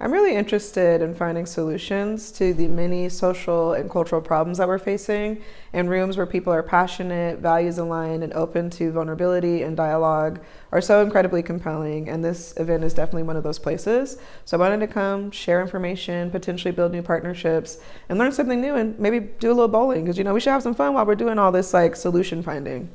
I'm really interested in finding solutions to the many social and cultural problems that we're facing in rooms where people are passionate, values aligned, and open to vulnerability and dialogue are so incredibly compelling. And this event is definitely one of those places. So I wanted to come, share information, potentially build new partnerships, and learn something new and maybe do a little bowling because, we should have some fun while we're doing all this like solution finding.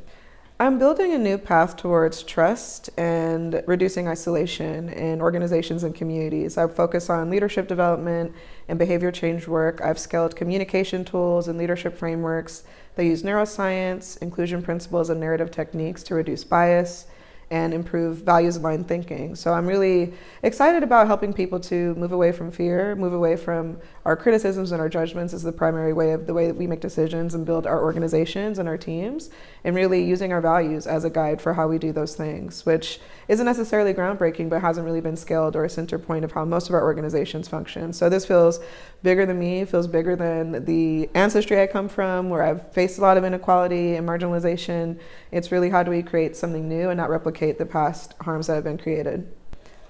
I'm building a new path towards trust and reducing isolation in organizations and communities. I've focused on leadership development and behavior change work. I've scaled communication tools and leadership frameworks that use neuroscience, inclusion principles, and narrative techniques to reduce bias and improve values-aligned thinking. So I'm really excited about helping people to move away from fear, move away from our criticisms and our judgments as the primary way of the way that we make decisions and build our organizations and our teams, and really using our values as a guide for how we do those things, which isn't necessarily groundbreaking, but hasn't really been scaled or a center point of how most of our organizations function. So this feels bigger than me, feels bigger than the ancestry I come from, where I've faced a lot of inequality and marginalization. It's really how do we create something new and not replicate the past harms that have been created.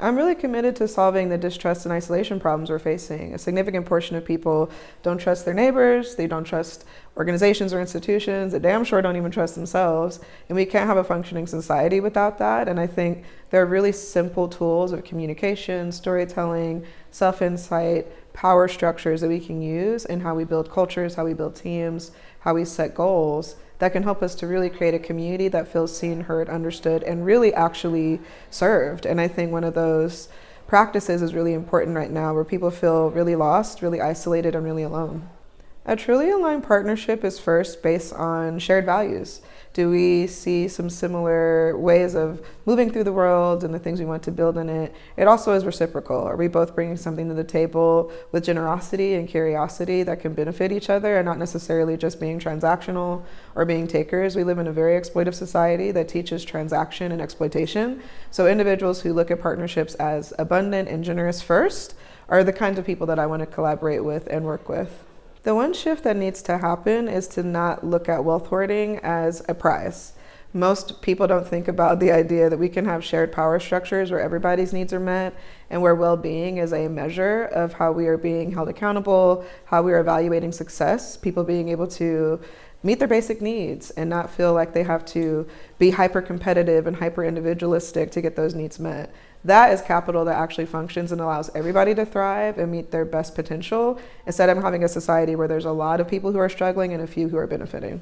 I'm really committed to solving the distrust and isolation problems we're facing. A significant portion of people don't trust their neighbors, they don't trust organizations or institutions, they damn sure don't even trust themselves, and we can't have a functioning society without that. And I think there are really simple tools of communication, storytelling, self-insight, power structures that we can use in how we build cultures, how we build teams, how we set goals that can help us to really create a community that feels seen, heard, understood, and really actually served. And I think one of those practices is really important right now, where people feel really lost, really isolated, and really alone. A truly aligned partnership is first based on shared values. Do we see some similar ways of moving through the world and the things we want to build in it? It also is reciprocal. Are we both bringing something to the table with generosity and curiosity that can benefit each other and not necessarily just being transactional or being takers? We live in a very exploitive society that teaches transaction and exploitation. So individuals who look at partnerships as abundant and generous first are the kinds of people that I want to collaborate with and work with. The one shift that needs to happen is to not look at wealth hoarding as a prize. Most people don't think about the idea that we can have shared power structures where everybody's needs are met and where well-being is a measure of how we are being held accountable, how we are evaluating success, people being able to meet their basic needs and not feel like they have to be hyper-competitive and hyper-individualistic to get those needs met. That is capital that actually functions and allows everybody to thrive and meet their best potential, instead of having a society where there's a lot of people who are struggling and a few who are benefiting.